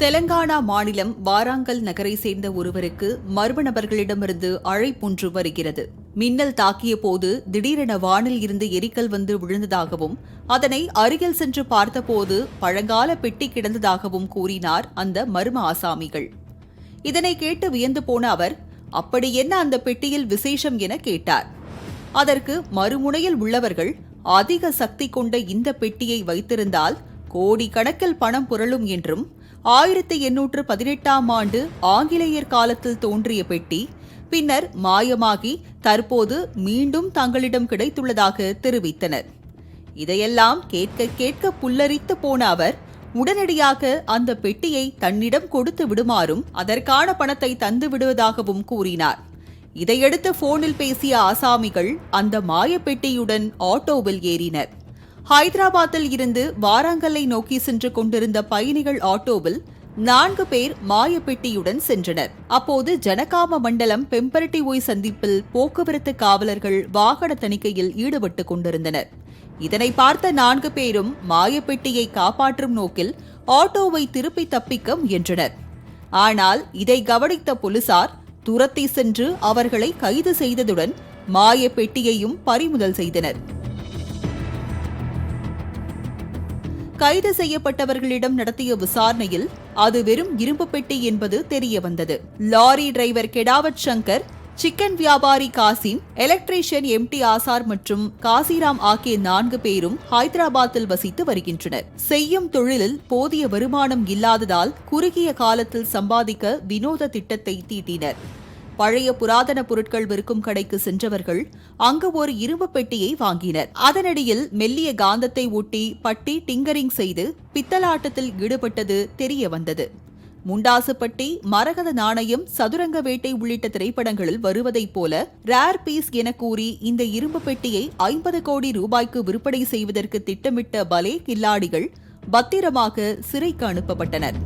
தெலங்கானா மாநிலம் வாராங்கல் நகரை சேர்ந்த ஒருவருக்கு மர்ம நபர்களிடமிருந்து அழைப்பொன்று வருகிறது. மின்னல் தாக்கிய போது திடீரென வானில் இருந்து எரிக்கல் வந்து விழுந்ததாகவும் அதனை அருகில் சென்று பார்த்தபோது பழங்கால பெட்டி கிடந்ததாகவும் கூறினார் அந்த மர்ம ஆசாமிகள். இதனை கேட்டு வியந்து போன அவர், அப்படி என்ன அந்த பெட்டியில் விசேஷம் என கேட்டார். அதற்கு மறுமுனையில் உள்ளவர்கள், அதிக சக்தி கொண்ட இந்த பெட்டியை வைத்திருந்தால் கோடிக்கணக்கில் பணம் புரளும் என்றும் 1818ஆம் ஆண்டு ஆங்கிலேயர் காலத்தில் தோன்றிய பெட்டி பின்னர் மாயமாகி தற்போது மீண்டும் தங்களிடம் கிடைத்துள்ளதாக தெரிவித்தனர். இதையெல்லாம் கேட்க கேட்க புல்லரித்து போன அவர் உடனடியாக அந்த பெட்டியை தன்னிடம் கொடுத்து விடுமாறும் அதற்கான பணத்தை தந்து விடுவதாகவும் கூறினார். இதையடுத்து போனில் பேசிய ஆசாமிகள் அந்த மாயப்பெட்டியுடன் ஆட்டோவில் ஏறினர். ஹைதராபாத்தில் இருந்து வாராங்கல்லை நோக்கி சென்று கொண்டிருந்த பயணிகள் ஆட்டோவில் 4 பேர் மாயப்பெட்டியுடன் சென்றனர். அப்போது ஜனகாம மண்டலம் பெம்பரட்டி ஓய் சந்திப்பில் போக்குவரத்து காவலர்கள் வாகன தணிக்கையில் ஈடுபட்டுக் கொண்டிருந்தனர். இதனை பார்த்த 4 பேரும் மாயப்பெட்டியை காப்பாற்றும் நோக்கில் ஆட்டோவை திருப்பி தப்பிக்க முயன்றனர். ஆனால் இதை கவனித்த போலீசார் துரத்தி சென்று அவர்களை கைது செய்ததுடன் மாயப்பெட்டியையும் பறிமுதல் செய்தனர். கைது செய்யப்பட்டவர்களிடம் நடத்திய விசாரணையில் அது வெறும் இரும்பு பெட்டி என்பது தெரியவந்தது. லாரி டிரைவர் கெடாவத் சங்கர், சிக்கன் வியாபாரி காசிம், எலக்ட்ரீஷியன் எம்டி ஆசார் மற்றும் காசிராம் ஆகிய 4 பேரும் ஹைதராபாத்தில் வசித்து வருகின்றனர். செய்யும் தொழிலில் போதிய வருமானம் இல்லாததால் குறுகிய காலத்தில் சம்பாதிக்க வினோத திட்டத்தை தீட்டினர். பழைய புராதன பொருட்கள் விற்கும் கடைக்கு சென்றவர்கள் அங்கு ஒரு இரும்பு பெட்டியை வாங்கினர். அதனடியில் மெல்லிய காந்தத்தை ஒட்டி பட்டி டிங்கரிங் செய்து பித்தலாட்டத்தில் ஈடுபட்டது தெரிய வந்தது. முண்டாசுப்பட்டி, மரகத நாணயம், சதுரங்க வேட்டை உள்ளிட்ட திரைப்படங்களில் வருவதைப் போல ரேர் பீஸ் என கூறி இந்த இரும்பு பெட்டியை 50 கோடி ரூபாய்க்கு விற்பனை செய்வதற்கு திட்டமிட்ட பலே கில்லாடிகள் பத்திரமாக சிறைக்கு அனுப்பப்பட்டனர்.